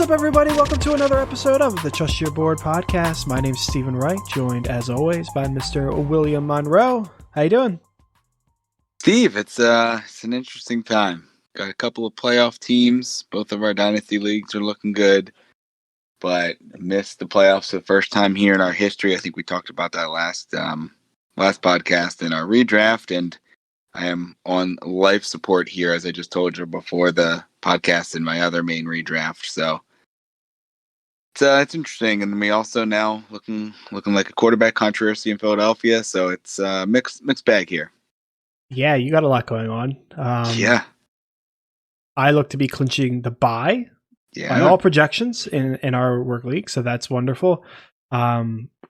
up, everybody? Welcome to another episode of the Trust Your Board podcast. My name's Stephen Wright, joined as always by Mr. William Monroe. How you doing? Steve, it's an interesting time. Got a couple of playoff teams. Both of our dynasty leagues are looking good, but missed the playoffs for the first time here in our history. I think we talked about that last podcast in our redraft, and I am on life support here, as I just told you before the podcast in my other main redraft. So it's interesting, and we also now looking like a quarterback controversy in Philadelphia. So it's a mixed bag here. Yeah, you got a lot going on. Yeah, I look to be clinching the bye by all projections in our work league, so that's wonderful.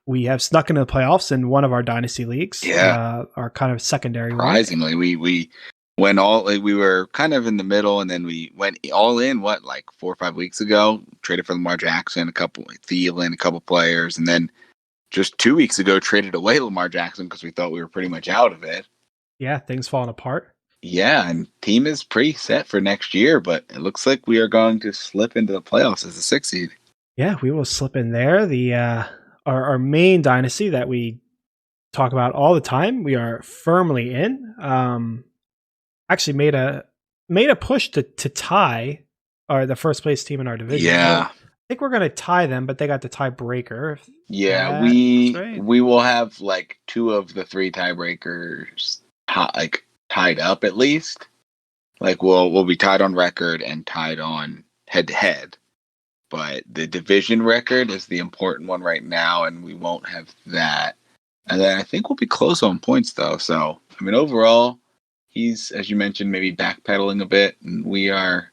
We have snuck into the playoffs in one of our dynasty leagues. Our kind of secondary. Surprisingly, we went we were kind of in the middle, and then we went all in. 4 or 5 weeks ago? Traded for Lamar Jackson, a couple players, and then just 2 weeks ago traded away Lamar Jackson because we thought we were pretty much out of it. Yeah, things falling apart. Yeah, and team is pretty set for next year, but it looks like we are going to slip into the playoffs as a 6 seed. Yeah, we will slip in there. The our main dynasty that we talk about all the time, we are firmly in. Actually made a push to tie the first place team in our division. Yeah. I think we're going to tie them, but they got the tiebreaker. Yeah, we will have like 2 of the 3 tiebreakers tied up at least. Like we'll be tied on record and tied on head to head. But the division record is the important one right now, and we won't have that. And then I think we'll be close on points, though. So, I mean, overall, he's, as you mentioned, maybe backpedaling a bit, and we are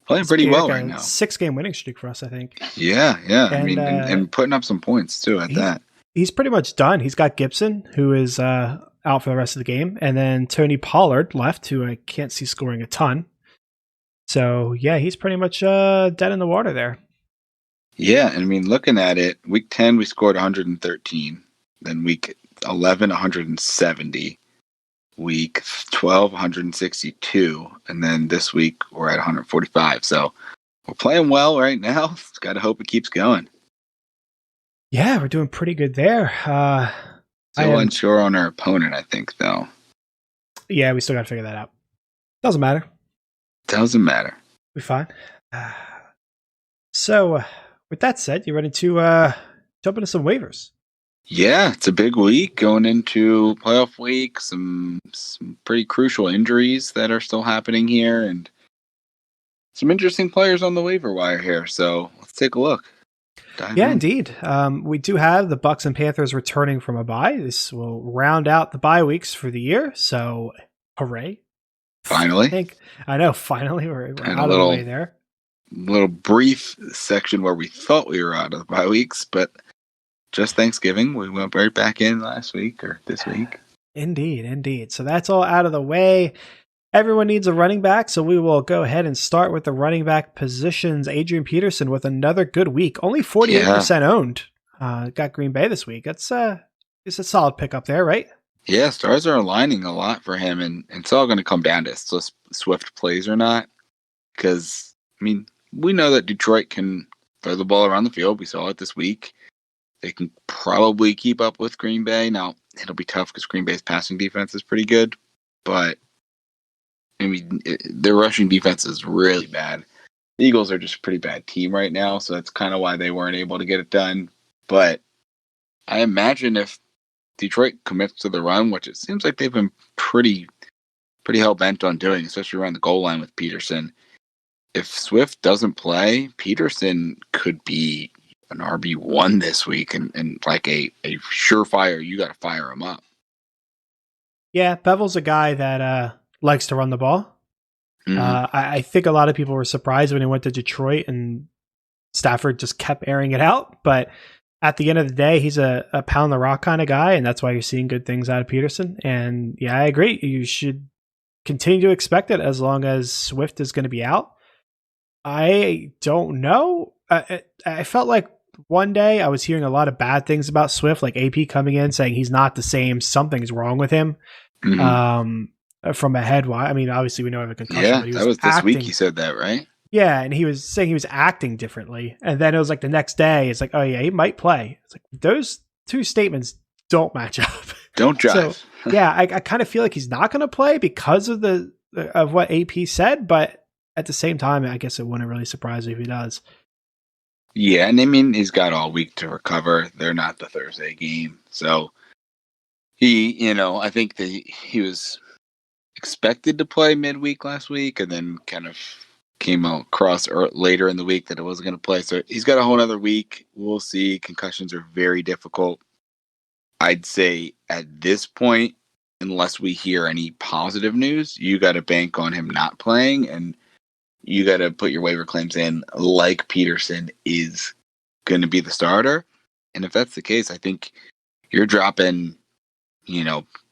playing pretty well right now. 6-game winning streak for us, I think. Yeah. And, and putting up some points, too, at that. He's pretty much done. He's got Gibson, who is out for the rest of the game, and then Tony Pollard left, who I can't see scoring a ton. So, yeah, he's pretty much dead in the water there. Yeah, and I mean, looking at it, week 10, we scored 113. Then week 11, 170. Week 12, 162. And then this week, we're at 145. So, we're playing well right now. Got to hope it keeps going. Yeah, we're doing pretty good there. Still unsure on our opponent, I think, though. Yeah, we still got to figure that out. Doesn't matter. We're fine. So, with that said, you ready to jump into some waivers? Yeah, it's a big week going into playoff week. Some pretty crucial injuries that are still happening here, and some interesting players on the waiver wire here. So let's take a look. Indeed. We do have the Bucks and Panthers returning from a bye. This will round out the bye weeks for the year. So, hooray. Finally. I know, finally. We're out of the way there. Little brief section where we thought we were out of the bye weeks, but just Thanksgiving. We went right back in last week or this week. Indeed. So that's all out of the way. Everyone needs a running back, so we will go ahead and start with the running back positions. Adrian Peterson with another good week. Only 48% owned. Got Green Bay this week. It's a solid pickup there, right? Yeah, stars are aligning a lot for him, and it's all going to come down to Swift plays or not. Because, I mean, we know that Detroit can throw the ball around the field. We saw it this week. They can probably keep up with Green Bay. Now, it'll be tough because Green Bay's passing defense is pretty good. But, I mean, their rushing defense is really bad. The Eagles are just a pretty bad team right now, so that's kind of why they weren't able to get it done. But I imagine if Detroit commits to the run, which it seems like they've been pretty hell-bent on doing, especially around the goal line with Peterson. If Swift doesn't play, Peterson could be an RB1 this week and like a surefire, you got to fire him up. Yeah, Bevel's a guy that likes to run the ball. Mm-hmm. I think a lot of people were surprised when he went to Detroit and Stafford just kept airing it out, but at the end of the day, he's a pound the rock kind of guy, and that's why you're seeing good things out of Peterson. And yeah, I agree. You should continue to expect it as long as Swift is going to be out. I don't know. I felt like one day I was hearing a lot of bad things about Swift, like AP coming in saying he's not the same, something's wrong with him. Mm-hmm. From a head, I mean, obviously we know I have a concussion. Yeah, but that was this week he said that, right? Yeah, and he was saying he was acting differently. And then it was like the next day, it's like, oh yeah, he might play. It's like those two statements don't match up. Don't So jive. yeah, I kind of feel like he's not going to play because of what AP said, but at the same time, I guess it wouldn't really surprise me if he does. Yeah, and I mean he's got all week to recover. They're not the Thursday game, so I think that he was expected to play midweek last week, and then kind of came across later in the week that it wasn't going to play. So he's got a whole other week. We'll see. Concussions are very difficult. I'd say at this point, unless we hear any positive news, you got to bank on him not playing, and you got to put your waiver claims in like Peterson is going to be the starter. And if that's the case, I think you're dropping,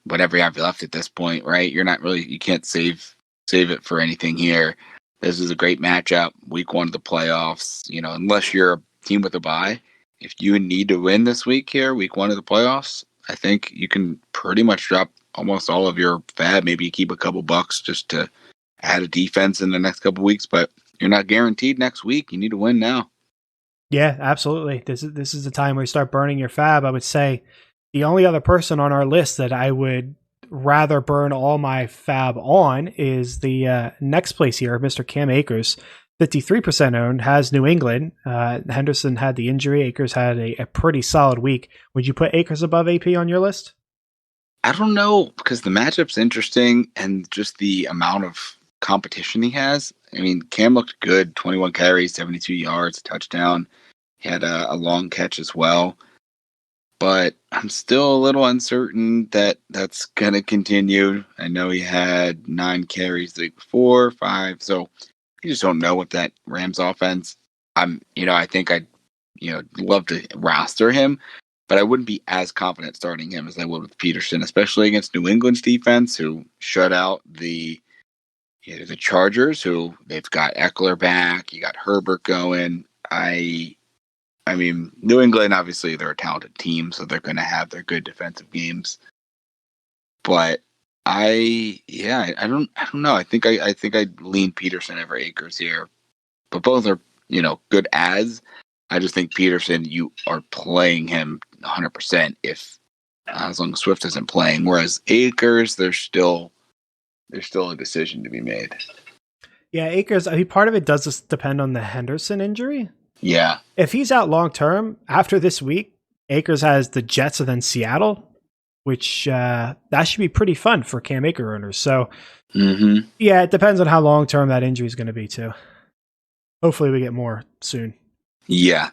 whatever you have left at this point, right? You can't save it for anything here. This is a great matchup. Week 1 of the playoffs, unless you're a team with a bye, if you need to win this week here, week 1 of the playoffs, I think you can pretty much drop almost all of your fab. Maybe you keep a couple bucks just to add a defense in the next couple weeks, but you're not guaranteed next week. You need to win now. Yeah, absolutely. This is the time where you start burning your fab. I would say the only other person on our list that I would rather burn all my fab on is the next place here, Mr. Cam Akers. 53% owned, has New England. Henderson had the injury. Akers had a pretty solid week. Would you put Akers above AP on your list? I don't know, because the matchup's interesting and just the amount of competition he has. I mean, Cam looked good, 21 carries, 72 yards, touchdown. He had a long catch as well. But I'm still a little uncertain that that's going to continue. I know he had 9 carries the week before, 5. So you just don't know with that Rams offense. I think I'd, love to roster him, but I wouldn't be as confident starting him as I would with Peterson, especially against New England's defense, who shut out the Chargers, who they've got Eckler back. You got Herbert going. I mean, New England, obviously, they're a talented team, so they're going to have their good defensive games. But I don't know. I think I'd lean Peterson over Akers here, but both are good ads. I just think Peterson, you are playing him 100% if as long as Swift isn't playing. Whereas Akers, there's still a decision to be made. Yeah, Akers. I mean, part of it does just depend on the Henderson injury. Yeah. If he's out long term after this week, Akers has the Jets and then Seattle, which that should be pretty fun for Cam Akers owners. So, yeah, it depends on how long term that injury is going to be too. Hopefully, we get more soon. Yeah.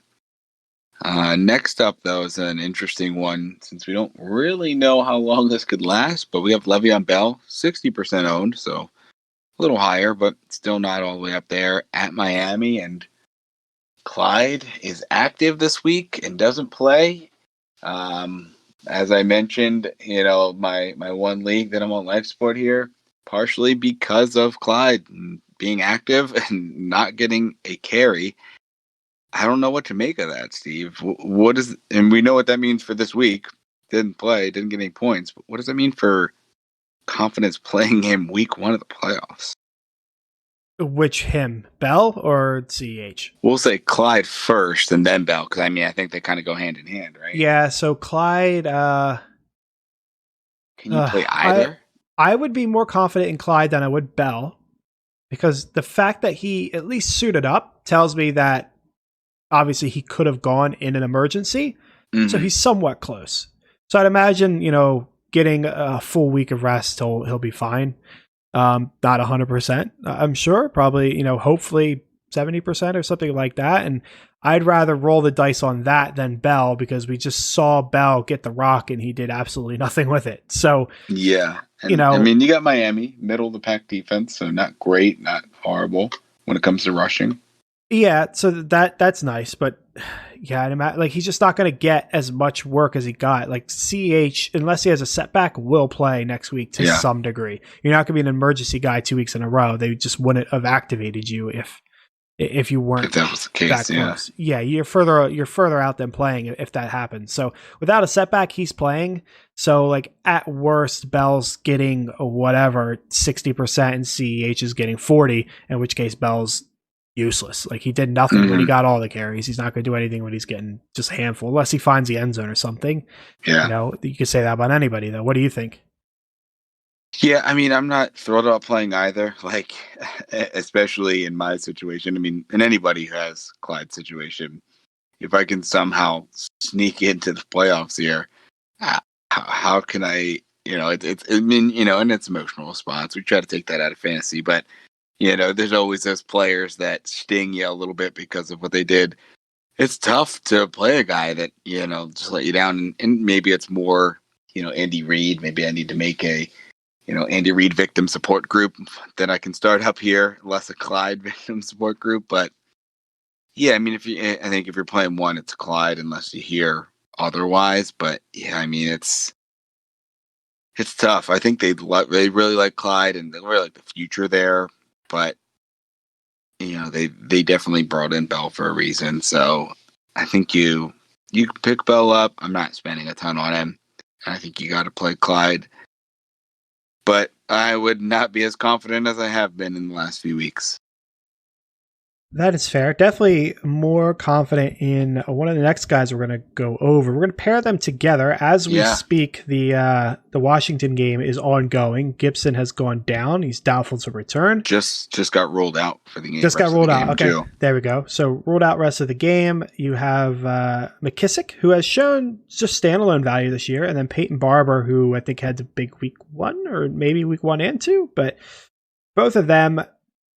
Next up, though, is an interesting one since we don't really know how long this could last, but we have Le'Veon Bell, 60% owned, so a little higher, but still not all the way up there at Miami. And Clyde is active this week and doesn't play. As I mentioned, my one league that I'm on Life Sport here, partially because of Clyde being active and not getting a carry. I don't know what to make of that, Steve. And we know what that means for this week. Didn't play, didn't get any points. But what does that mean for confidence playing him week 1 of the playoffs? Which him, Bell or CH? We'll say Clyde first and then Bell, because I think they kind of go hand in hand, right? Yeah. So Clyde. Can you play either? I would be more confident in Clyde than I would Bell, because the fact that he at least suited up tells me that obviously he could have gone in an emergency. Mm-hmm. So he's somewhat close. So I'd imagine, getting a full week of rest, he'll be fine. Not 100%, I'm sure. Probably, hopefully 70% or something like that. And I'd rather roll the dice on that than Bell, because we just saw Bell get the rock and he did absolutely nothing with it. So, yeah. And, you got Miami, middle of the pack defense. So not great, not horrible when it comes to rushing. Yeah, so that's nice, but yeah, he's just not going to get as much work as he got. Like CH, unless he has a setback, will play next week to some degree. You're not going to be an emergency guy 2 weeks in a row. They just wouldn't have activated you if you weren't. If that was the case, yeah, you're further out than playing if that happens. So without a setback, he's playing. So like at worst, Bell's getting 60% and CH is getting 40. In which case, Bell's useless. Like, he did nothing when he got all the carries. He's not going to do anything when he's getting just a handful, unless he finds the end zone or something. Yeah. You know, you could say that about anybody, though. What do you think? Yeah, I mean, I'm not thrilled about playing either. Like, especially in my situation. I mean, in anybody who has Clyde's situation, if I can somehow sneak into the playoffs here, how can I? You know, I mean, you know, and it's emotional response. We try to take that out of fantasy, but you know, there's always those players that sting you a little bit because of what they did. It's tough to play a guy that, you know, just let you down. And maybe it's more, you know, Andy Reid. Maybe I need to make a, you know, Andy Reid victim support group that I can start up here, less a Clyde victim support group. But yeah, I mean, I think if you're playing one, it's Clyde, unless you hear otherwise. But yeah, I mean, it's tough. I think they really like Clyde and they really like the future there. But you know, they definitely brought in Bell for a reason. So I think you pick Bell up. I'm not spending a ton on him. I think you got to play Clyde. But I would not be as confident as I have been in the last few weeks. That is fair. Definitely more confident in one of the next guys we're going to go over. We're going to pair them together as we speak. The Washington game is ongoing. Gibson has gone down. He's doubtful to return. Just got ruled out for the game. Just got ruled out. Okay, there we go. So ruled out rest of the game. You have McKissick, who has shown just standalone value this year, and then Peyton Barber, who I think had a big week 1 or maybe week 1 and 2, but both of them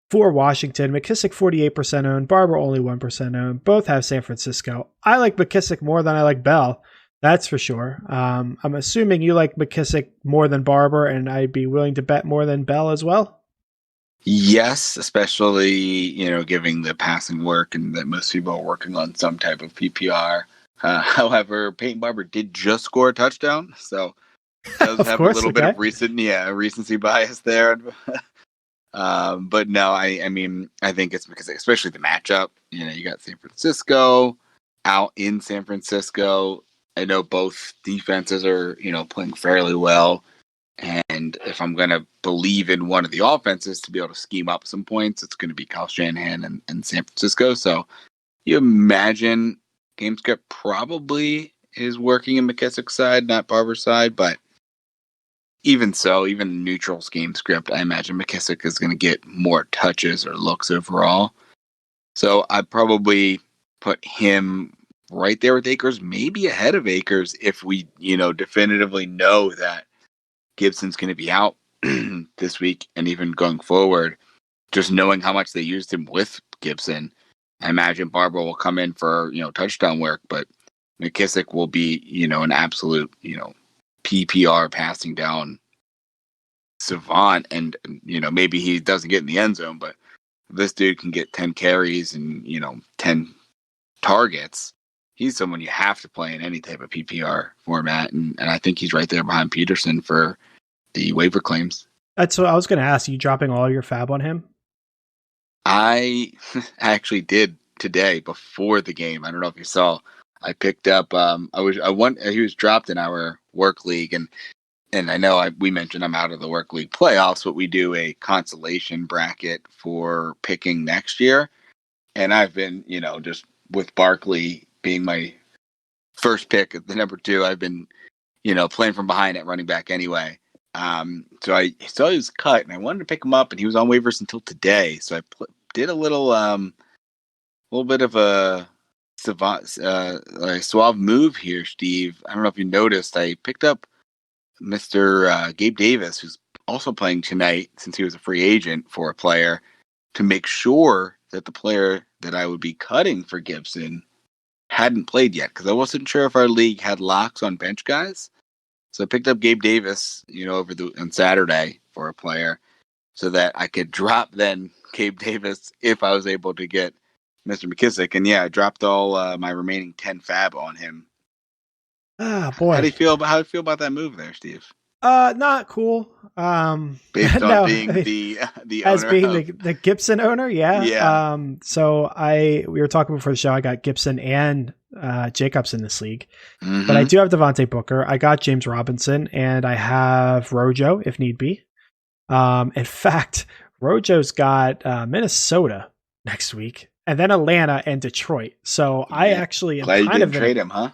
for Washington. McKissick 48% owned, Barber only 1% owned. Both have San Francisco. I like McKissick more than I like Bell. That's for sure. I'm assuming you like McKissick more than Barber, and I'd be willing to bet more than Bell as well. Yes, especially, you know, giving the passing work and that most people are working on some type of PPR. However, Peyton Barber did just score a touchdown, so does have a little bit of recency bias there. But no, I mean, I think it's because, especially the matchup, you know, you got San Francisco out in San Francisco. I know both defenses are, you know, playing fairly well. And if I'm going to believe in one of the offenses to be able to scheme up some points, it's going to be Kyle Shanahan and San Francisco. So you imagine game script probably is working in McKissick's side, not Barber's side, but even so, even neutral scheme script, I imagine McKissick is going to get more touches or looks overall. So I'd probably put him right there with Akers, maybe ahead of Akers if we, you know, definitively know that Gibson's going to be out this week and even going forward. Just knowing how much they used him with Gibson, I imagine Barber will come in for, you know, touchdown work, but McKissick will be, you know, an absolute, you know, PPR passing down savant. And, you know, maybe he doesn't get in the end zone, but this dude can get 10 carries and, you know, 10 targets. He's someone you have to play in any type of PPR format. And I think he's right there behind Peterson for the waiver claims. That's what I was going to ask. Are you dropping all your fab on him? I actually did today before the game. I don't know if you saw. I picked up. He was dropped in our work league, and I know we mentioned I'm out of the work league playoffs, but we do a consolation bracket for picking next year. And I've been, you know, just with Barkley being my first pick at the number 2, I've been, you know, playing from behind at running back anyway. So I saw he was cut, and I wanted to pick him up, and he was on waivers until today. So I did a little bit of a suave move here, Steve. I don't know if you noticed. I picked up Mr. Gabe Davis, who's also playing tonight since he was a free agent for a player, to make sure that the player that I would be cutting for Gibson hadn't played yet, because I wasn't sure if our league had locks on bench guys. So I picked up Gabe Davis, you know, on Saturday for a player, so that I could drop then Gabe Davis if I was able to get Mr. McKissick. And yeah, I dropped all my remaining 10 fab on him. Ah, boy. How do you feel about that move there, Steve? Not cool. Based on being the as owner being the Gibson owner, yeah. Yeah. So we were talking before the show. I got Gibson and Jacobs in this league, but I do have Devontae Booker. I got James Robinson, and I have Rojo if need be. In fact, Rojo's got Minnesota next week, and then Atlanta and Detroit. So I actually am glad you kind didn't of trade him, huh?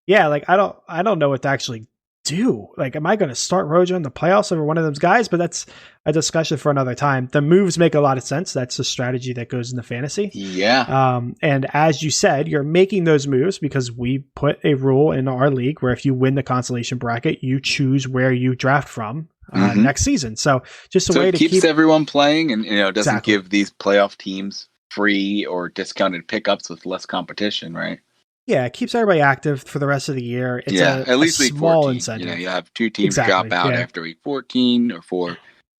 yeah, like I don't know what to actually do. Like, am I going to start Rojo in the playoffs over one of those guys? But that's a discussion for another time. The moves make a lot of sense. That's the strategy that goes into fantasy. Yeah. And as you said, you're making those moves because we put a rule in our league where if you win the consolation bracket, you choose where you draft from next season. So just a way it to keeps keep everyone playing, and doesn't Exactly. give these playoff teams free or discounted pickups with less competition, right? Yeah, it keeps everybody active for the rest of the year. It's At a least week small 14. incentive. You have 2 teams drop Exactly. out Yeah. after week 14, or 4,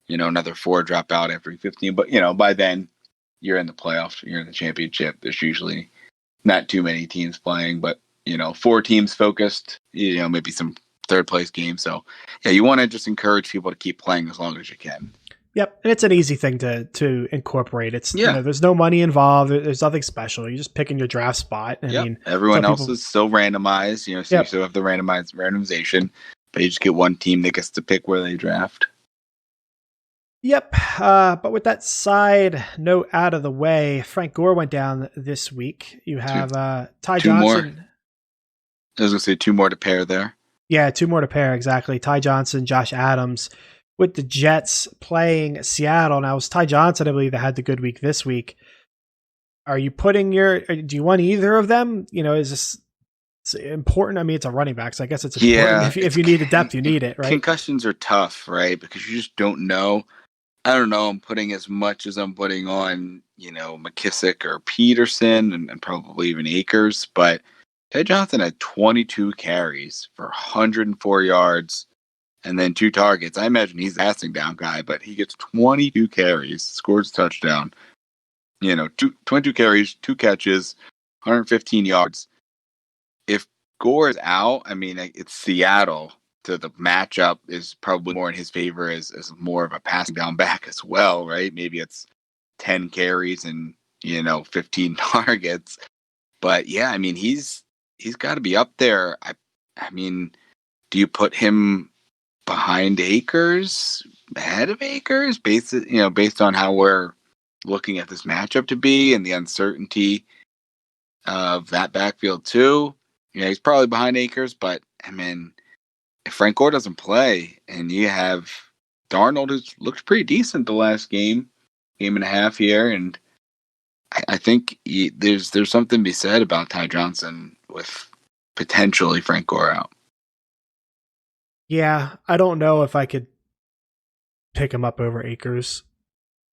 another 4 drop out after week 15. But, by then you're in the playoffs, you're in the championship. There's usually not too many teams playing, but, 4 teams focused, maybe some third place games. So, yeah, you want to just encourage people to keep playing as long as you can. Yep, and it's an easy thing to incorporate. It's Yeah. there's no money involved. There's nothing special. You're just picking your draft spot. I mean, everyone some else people, is still randomized. So you still have the randomization, but you just get one team that gets to pick where they draft. Yep. But with that side note out of the way, Frank Gore went down this week. You have Ty 2 Johnson. more. I was gonna say 2 more to pair there. Yeah, 2 more to pair exactly. Ty Johnson, Josh Adams. With the Jets playing Seattle. Now, it was Ty Johnson, I believe, that had the good week this week. Are you putting do you want either of them? Is this important? I mean, it's a running back, so I guess it's important. If you need the depth, you need it, right? Concussions are tough, right? Because you just don't know. I don't know. I'm putting as much as I'm putting on, McKissick or Peterson and probably even Akers. But Ty Johnson had 22 carries for 104 yards. And then 2 targets. I imagine he's a passing down guy, but he gets 22 carries, scores a touchdown. 22 carries, 2 catches, 115 yards. If Gore is out, I mean, it's Seattle. So the matchup is probably more in his favor as more of a passing down back as well, right? Maybe it's 10 carries and, 15 targets. But yeah, I mean, he's got to be up there. I mean, do you put him behind Akers, ahead of Akers, based on how we're looking at this matchup to be and the uncertainty of that backfield too? He's probably behind Akers, but I mean, if Frank Gore doesn't play and you have Darnold, who's looked pretty decent the last game and a half here, and I think there's something to be said about Ty Johnson with potentially Frank Gore out. Yeah, I don't know if I could pick him up over Akers.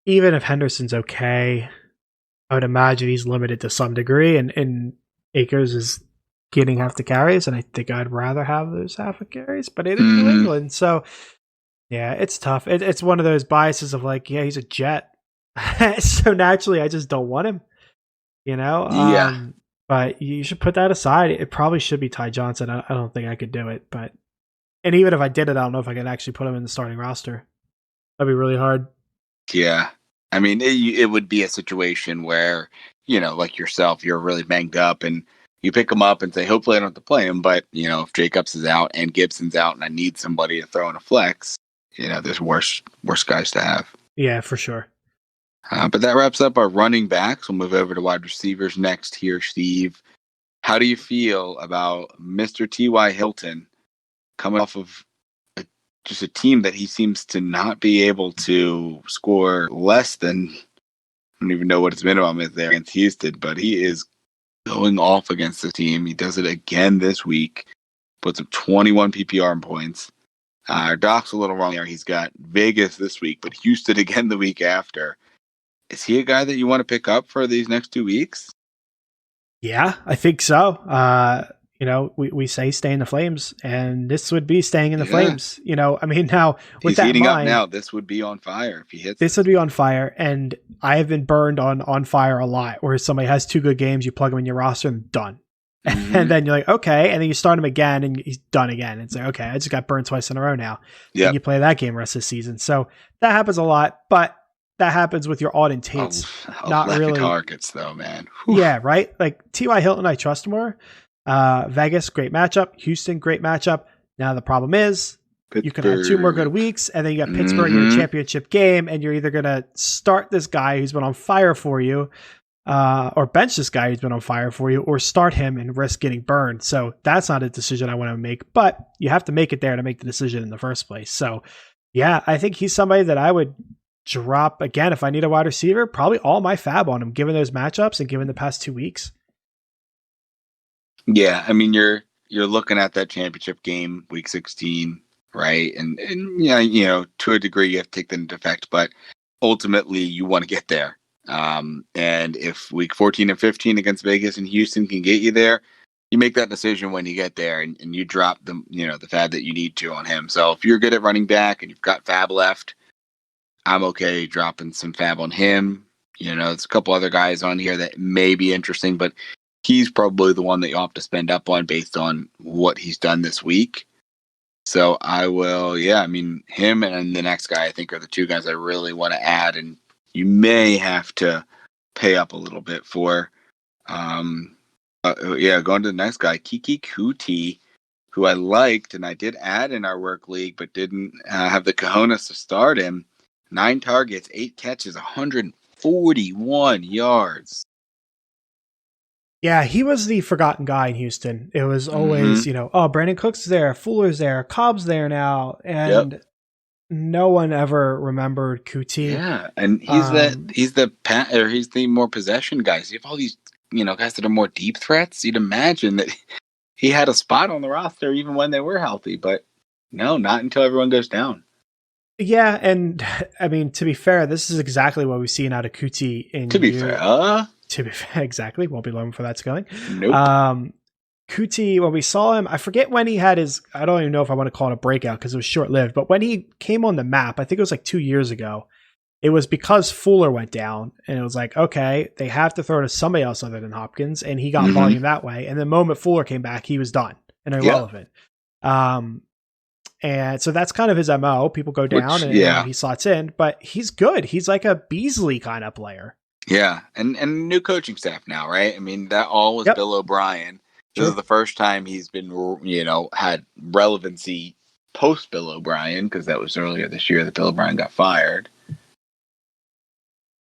Even if Henderson's okay, I would imagine he's limited to some degree, and Akers is getting half the carries, and I think I'd rather have those half of carries, but it is New England, so yeah, it's tough. It's one of those biases of like, yeah, he's a Jet, so naturally I just don't want him, Yeah. But you should put that aside. It probably should be Ty Johnson. I don't think I could do it, and even if I did it, I don't know if I could actually put him in the starting roster. That'd be really hard. Yeah. I mean, it would be a situation where, like yourself, you're really banged up and you pick him up and say, hopefully I don't have to play him. But, if Jacobs is out and Gibson's out and I need somebody to throw in a flex, there's worse guys to have. Yeah, for sure. But that wraps up our running backs. We'll move over to wide receivers next here, Steve. How do you feel about Mr. T.Y. Hilton coming off of just a team that he seems to not be able to score less than, I don't even know what his minimum is there against Houston, but he is going off against the team. He does it again this week, puts up 21 PPR points. Our doc's a little wrong there. He's got Vegas this week, but Houston again the week after. Is he a guy that you want to pick up for these next 2 weeks? Yeah, I think so. We say stay in the flames, and this would be staying in the flames. I mean, now with he's that heating in mind, up now. This would be on fire if he hits. This would be on fire, and I have been burned on fire a lot. Where somebody has 2 good games, you plug him in your roster, and done. Mm-hmm. And then you're like, okay, and then you start him again, and he's done again. And say, okay, I just got burned twice in a row now. Yeah, and you play that game the rest of the season. So that happens a lot, but that happens with your Auden Tates. Not really targets though, man. Whew. Yeah, right. Like T.Y. Hilton, I trust more. Vegas, great matchup. Houston, great matchup. Now the problem is Pittsburgh. You could have 2 more good weeks, and then you got Pittsburgh in a championship game, and you're either going to start this guy who's been on fire for you, or bench this guy who's been on fire for you, or start him and risk getting burned. So that's not a decision I want to make, but you have to make it there to make the decision in the first place. So yeah, I think he's somebody that I would drop again if I need a wide receiver. Probably all my fab on him, given those matchups and given the past 2 weeks. Yeah, I mean you're looking at that championship game, week 16, right? And yeah, to a degree you have to take that into effect, but ultimately you want to get there. And if week 14 and 15 against Vegas and Houston can get you there, you make that decision when you get there and you drop the fab that you need to on him. So if you're good at running back and you've got fab left, I'm okay dropping some fab on him. There's a couple other guys on here that may be interesting, but he's probably the one that you'll have to spend up on based on what he's done this week. So I will, I mean, him and the next guy I think are the two guys I really want to add, and you may have to pay up a little bit for. Going to the next guy, Kiki Kuti, who I liked and I did add in our work league, but didn't have the cojones to start him. 9 targets, 8 catches, 141 yards. Yeah, he was the forgotten guy in Houston. It was always, Brandon Cook's there, Fuller's there, Cobb's there now, and no one ever remembered Kuti. Yeah, and he's the more possession guy. So you have all these, guys that are more deep threats. You'd imagine that he had a spot on the roster even when they were healthy, but no, not until everyone goes down. Yeah, and I mean, to be fair, this is exactly what we've seen out of Kuti in To be fair, exactly. Won't be long before that's going. Nope. Kuti, when we saw him, I forget when he had his, I don't even know if I want to call it a breakout because it was short-lived, but when he came on the map, I think it was like 2 years ago, it was because Fuller went down, and it was like, okay, they have to throw to somebody else other than Hopkins, and he got volume that way. And the moment Fuller came back, he was done and irrelevant. And so that's kind of his MO. People go down and he slots in, but he's good. He's like a Beasley kind of player. Yeah, and new coaching staff now, right? I mean, that all was Bill O'Brien. This is the first time he's been, had relevancy post Bill O'Brien, because that was earlier this year that Bill O'Brien got fired.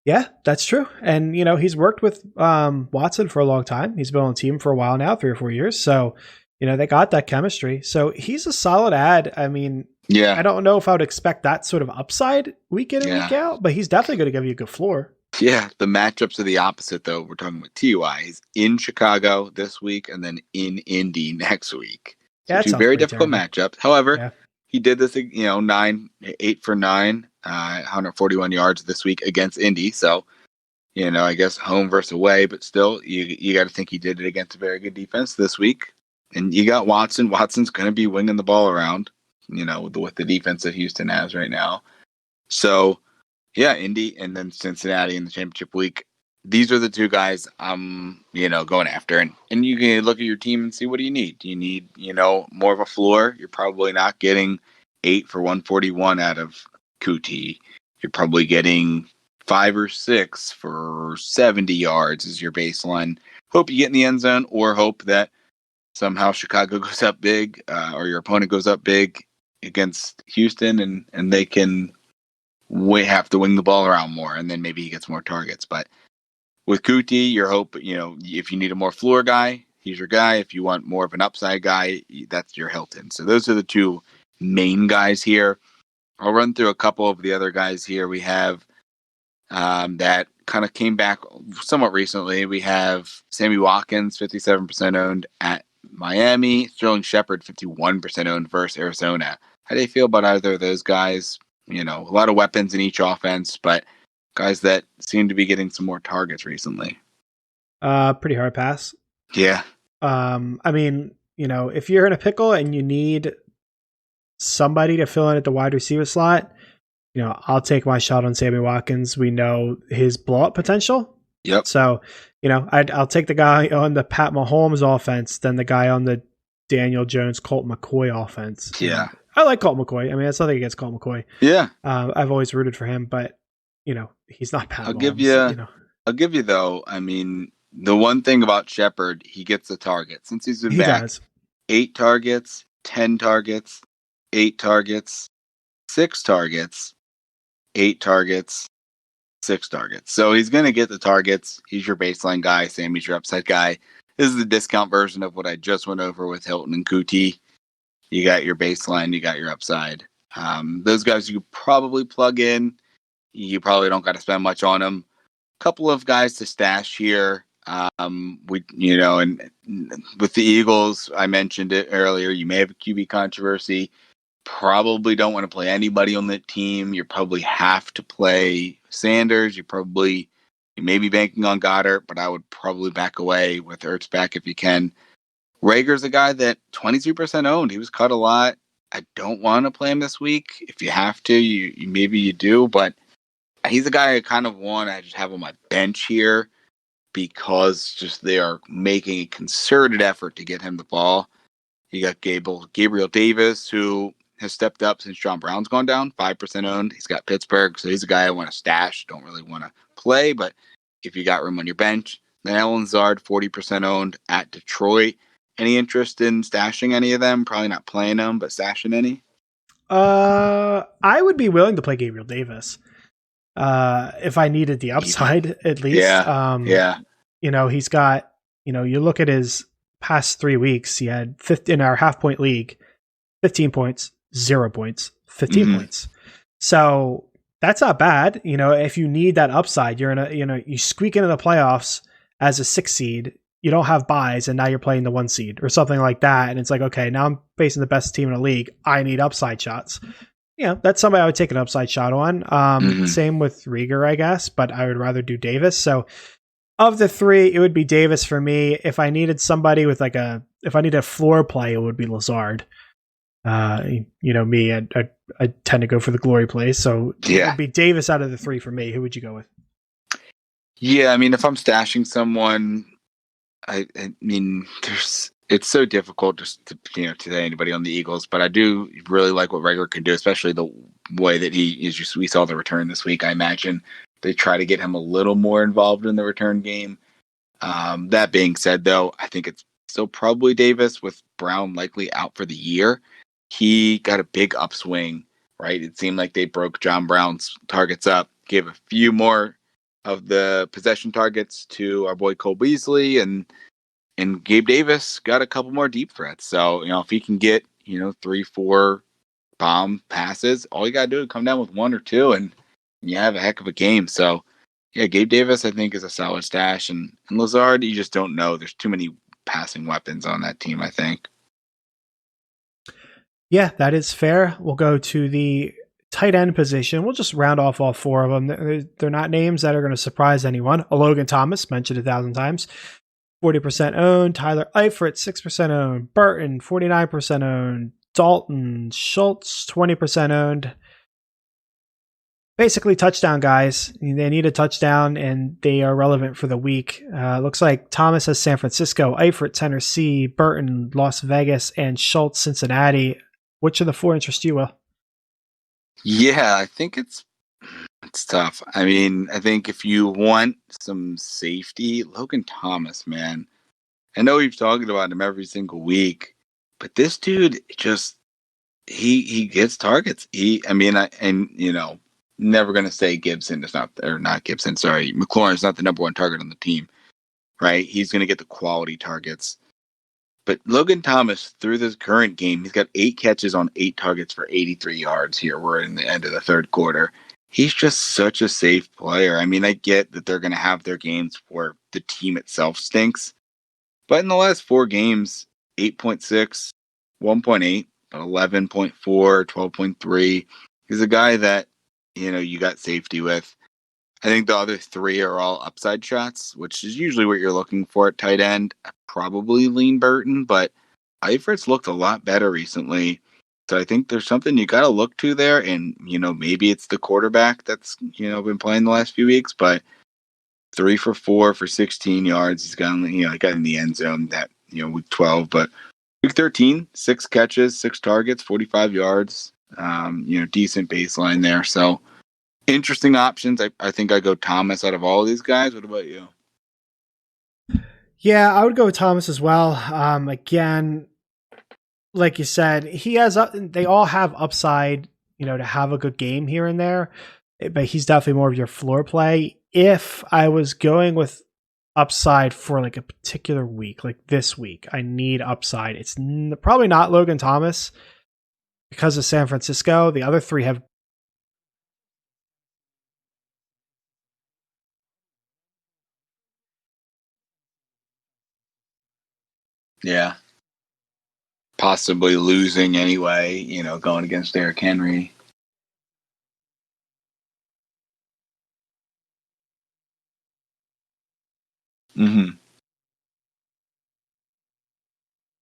Yeah, that's true. And, he's worked with Watson for a long time. He's been on the team for a while now, 3 or 4 years. So, they got that chemistry. So he's a solid ad. I mean, I don't know if I would expect that sort of upside week in and week out, but he's definitely going to give you a good floor. Yeah, the matchups are the opposite, though. We're talking about T.Y. He's in Chicago this week and then in Indy next week. So 2 very difficult matchups. However, he did this, 8 for 9, 141 yards this week against Indy. So, I guess home versus away, but still, you got to think he did it against a very good defense this week. And you got Watson. Watson's going to be winging the ball around, with the defense that Houston has right now. So, Indy and then Cincinnati in the championship week. These are the 2 guys I'm, going after. And you can look at your team and see, what do you need? Do you need, more of a floor? You're probably not getting 8 for 141 out of Kuti. You're probably getting 5 or 6 for 70 yards as your baseline. Hope you get in the end zone, or hope that somehow Chicago goes up big, or your opponent goes up big against Houston, and they can have to wing the ball around more, and then maybe he gets more targets. But with Kuti, your hope, if you need a more floor guy, he's your guy. If you want more of an upside guy, that's your Hilton. So those are the 2 main guys here. I'll run through a couple of the other guys here. We have that kind of came back somewhat recently. We have Sammy Watkins, 57% owned at Miami. Sterling Shepard, 51% owned versus Arizona. How do you feel about either of those guys? A lot of weapons in each offense, but guys that seem to be getting some more targets recently. Pretty hard pass. Yeah. I mean, if you're in a pickle and you need somebody to fill in at the wide receiver slot, I'll take my shot on Sammy Watkins. We know his blow-up potential. Yep. So, I'll take the guy on the Pat Mahomes offense than the guy on the Daniel Jones, Colt McCoy offense. Yeah. I like Colt McCoy. I mean, that's nothing against Colt McCoy. Yeah. I've always rooted for him, but, he's not Pat Mahomes. I'll give you, though, I mean, the one thing about Shepard, he gets the target. Since he's been back, does. 8 targets, 10 targets, 8 targets, 6 targets, 8 targets, 6 targets. So he's going to get the targets. He's your baseline guy. Sammy's your upside guy. This is the discount version of what I just went over with Hilton and Kuti. You got your baseline, you got your upside. Those guys you probably plug in. You probably don't got to spend much on them. Couple of guys to stash here. And with the Eagles, I mentioned it earlier. You may have a QB controversy. Probably don't want to play anybody on that team. You probably have to play Sanders. You may be banking on Goddard, but I would probably back away with Ertz back if you can. Rager's a guy that 23% owned. He was cut a lot. I don't want to play him this week. If you have to, you maybe you do, but he's a guy I kind of want to just have on my bench here because just they are making a concerted effort to get him the ball. You got Gabriel Davis, who has stepped up since John Brown's gone down, 5% owned. He's got Pittsburgh, so he's a guy I want to stash. Don't really want to play, but if you got room on your bench. Then Allen Lazard, 40% owned at Detroit. Any interest in stashing any of them? Probably not playing them, but stashing any? I would be willing to play Gabriel Davis. If I needed the upside, at least. Yeah. He's got, you look at his past 3 weeks, he had in our half-point league, 15 points, 0 points, 15 points. So that's not bad. If you need that upside, you're you squeak into the playoffs as a 6 seed, you don't have buys, and now you're playing the 1 seed or something like that. And it's like, okay, now I'm facing the best team in the league. I need upside shots. That's somebody I would take an upside shot on. Same with Rieger, I guess, but I would rather do Davis. So of the 3, it would be Davis for me. If I needed somebody with if I need a floor play, it would be Lazard. Me, I tend to go for the glory plays. So it would be Davis out of the 3 for me. Who would you go with? Yeah, I mean, if I'm stashing someone, I mean, it's so difficult just to say anybody on the Eagles, but I do really like what Rager can do, especially the way that we saw the return this week. I imagine they try to get him a little more involved in the return game. That being said, though, I think it's still probably Davis with Brown likely out for the year. He got a big upswing, right? It seemed like they broke John Brown's targets up, gave a few more of the possession targets to our boy Cole Beasley, and Gabe Davis got a couple more deep threats. So, if he can get, 3-4 bomb passes, all you got to do is come down with 1 or 2 and you have a heck of a game. So, yeah, Gabe Davis, I think, is a solid stash. And Lazard, you just don't know. There's too many passing weapons on that team, I think. Yeah, that is fair. We'll go to the tight end position. We'll just round off all 4 of them. They're not names that are going to surprise anyone. Logan Thomas, mentioned 1,000 times, 40% owned. Tyler Eifert, 6% owned. Burton, 49% owned. Dalton Schultz, 20% owned. Basically touchdown guys. They need a touchdown and they are relevant for the week. Looks like Thomas has San Francisco, Eifert, Tennessee, Burton, Las Vegas, and Schultz, Cincinnati. Which of the 4 interest you, Will? Yeah, I think it's tough. I mean, I think if you want some safety, Logan Thomas, man. I know we've talked about him every single week, but this dude just he gets targets. Never gonna say Gibson is not Gibson. Sorry, McLaurin is not the number 1 target on the team, right? He's gonna get the quality targets. But Logan Thomas, through this current game, he's got 8 catches on 8 targets for 83 yards here. We're in the end of the 3rd quarter. He's just such a safe player. I mean, I get that they're going to have their games where the team itself stinks. But in the last 4 games, 8.6, 1.8, 11.4, 12.3. He's a guy that, you got safety with. I think the other 3 are all upside shots, which is usually what you're looking for at tight end. I probably lean Burton, but Eifert's looked a lot better recently. So I think there's something you got to look to there. And, maybe it's the quarterback that's, been playing the last few weeks, but 3 for 4 for 16 yards. He's got, got in the end zone that, week 12, but week 13, 6 catches, 6 targets, 45 yards, decent baseline there. So, interesting options. I think I go Thomas out of all of these guys. What about you? Yeah, I would go with Thomas as well. Again, like you said, they all have upside, to have a good game here and there. but he's definitely more of your floor play. If I was going with upside for like a particular week, like this week, I need upside. It's probably not Logan Thomas because of San Francisco. The other three have. Yeah. Possibly losing anyway, going against Derrick Henry. Mm-hmm.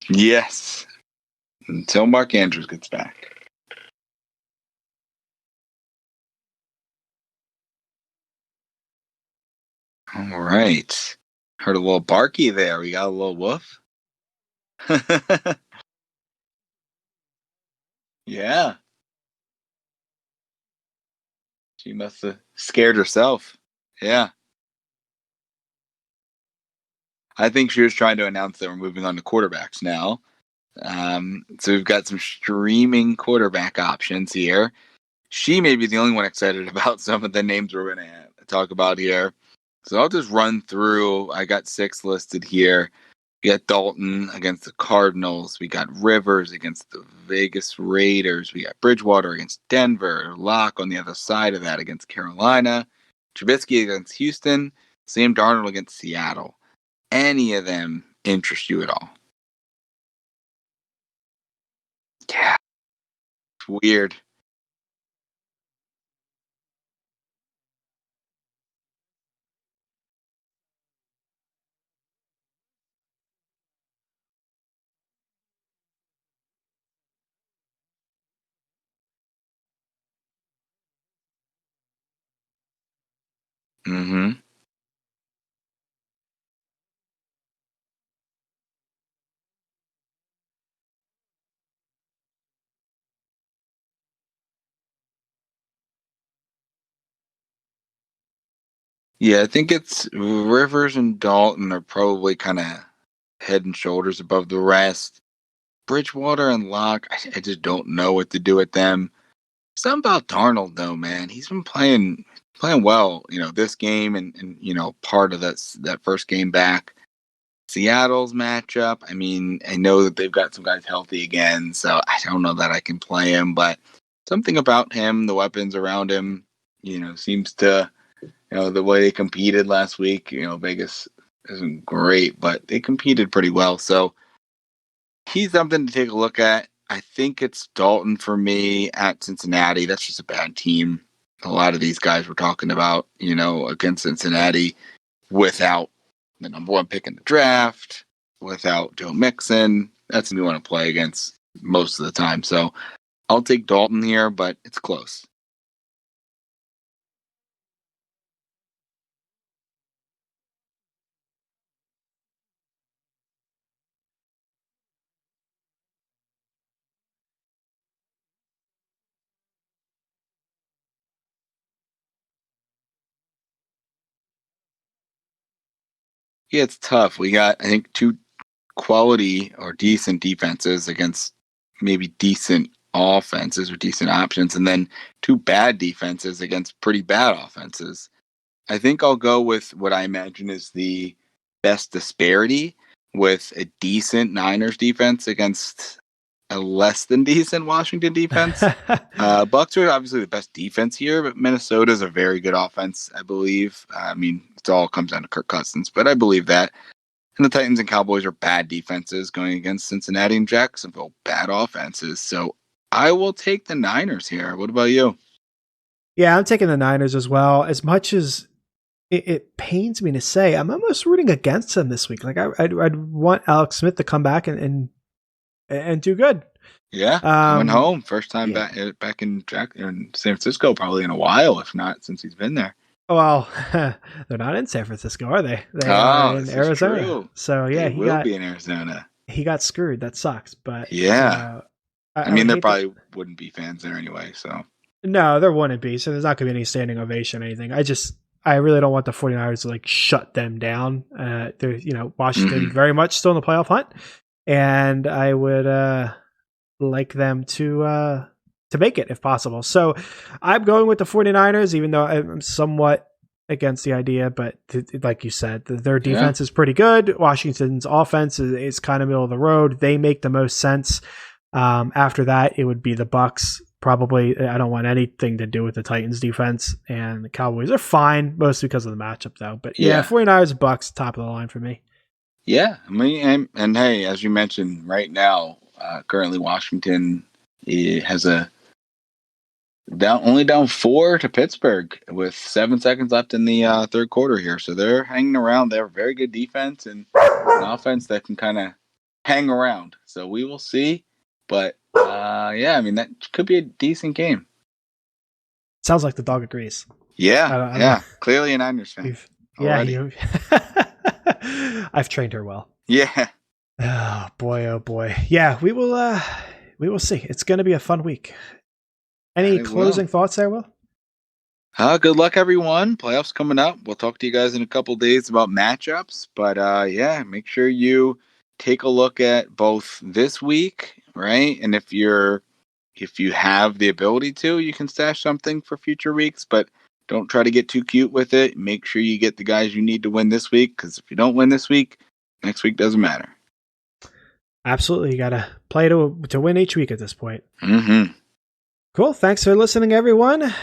Yes. Until Mark Andrews gets back. All right. Heard a little barky there. We got a little woof. Yeah. She must have scared herself. Yeah. I think she was trying to announce that we're moving on to quarterbacks now. So we've got some streaming quarterback options here. She may be the only one excited about some of the names we're going to talk about here. So I'll just run through. I got 6 listed here. We got Dalton against the Cardinals. We got Rivers against the Vegas Raiders. We got Bridgewater against Denver. Locke on the other side of that against Carolina. Trubisky against Houston. Sam Darnold against Seattle. Any of them interest you at all? Yeah, it's weird. Mm-hmm. Yeah, I think it's Rivers and Dalton are probably kind of head and shoulders above the rest. Bridgewater and Locke, I just don't know what to do with them. Something about Darnold though, man. He's been playing well, this game and part of that first game back. Seattle's matchup. I mean, I know that they've got some guys healthy again, so I don't know that I can play him, but something about him, the weapons around him, seems to, the way they competed last week, Vegas isn't great, but they competed pretty well. So he's something to take a look at. I think it's Dalton for me at Cincinnati. That's just a bad team. A lot of these guys we're talking about, against Cincinnati without the number 1 pick in the draft, without Joe Mixon. That's who we want to play against most of the time. So I'll take Dalton here, but it's close. Yeah, it's tough. We got, I think, 2 quality or decent defenses against maybe decent offenses or decent options, and then 2 bad defenses against pretty bad offenses. I think I'll go with what I imagine is the best disparity with a decent Niners defense against a less than decent Washington defense. Bucks are obviously the best defense here, but Minnesota's a very good offense, I believe. I mean, it all comes down to Kirk Cousins, but I believe that. And the Titans and Cowboys are bad defenses going against Cincinnati and Jacksonville, bad offenses. So I will take the Niners here. What about you? Yeah, I'm taking the Niners as well. As much as it pains me to say, I'm almost rooting against them this week. Like I'd want Alex Smith to come back and do good. Yeah, coming home first time back in San Francisco, probably in a while, if not since he's been there. Well, they're not in San Francisco, are they? They are in Arizona. So yeah, he will be in Arizona. He got screwed. That sucks. But yeah, I mean, there probably wouldn't be fans there anyway. So no, there wouldn't be. So there's not going to be any standing ovation or anything. I really don't want the 49ers to like shut them down. They're, Washington very much still in the playoff hunt, and I would like them to to make it if possible. So I'm going with the 49ers, even though I'm somewhat against the idea, but like you said, their defense is pretty good. Washington's offense is kind of middle of the road. They make the most sense. After that, it would be the Bucks. Probably, I don't want anything to do with the Titans defense, and the Cowboys are fine, mostly because of the matchup though. But 49ers, Bucks, top of the line for me. Yeah, I mean, and hey, as you mentioned, right now, currently Washington has only down 4 to Pittsburgh with 7 seconds left in the third quarter here. So they're hanging around. They have a very good defense and an offense that can kind of hang around. So we will see. But I mean, that could be a decent game. Sounds like the dog agrees. I don't clearly an Niners fan. I've trained her well. Yeah. Oh boy. Yeah, we will see. It's going to be a fun week. Any closing thoughts there, Will? Good luck, everyone. Playoffs coming up. We'll talk to you guys in a couple days about matchups. But make sure you take a look at both this week, right? And if you have the ability to, you can stash something for future weeks. But don't try to get too cute with it. Make sure you get the guys you need to win this week. Because if you don't win this week, next week doesn't matter. Absolutely, you got to play to win each week at this point. Mm-hmm. Cool. Thanks for listening, everyone.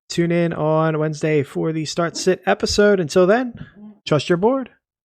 Tune in on Wednesday for the Start Sit episode. Until then, trust your board.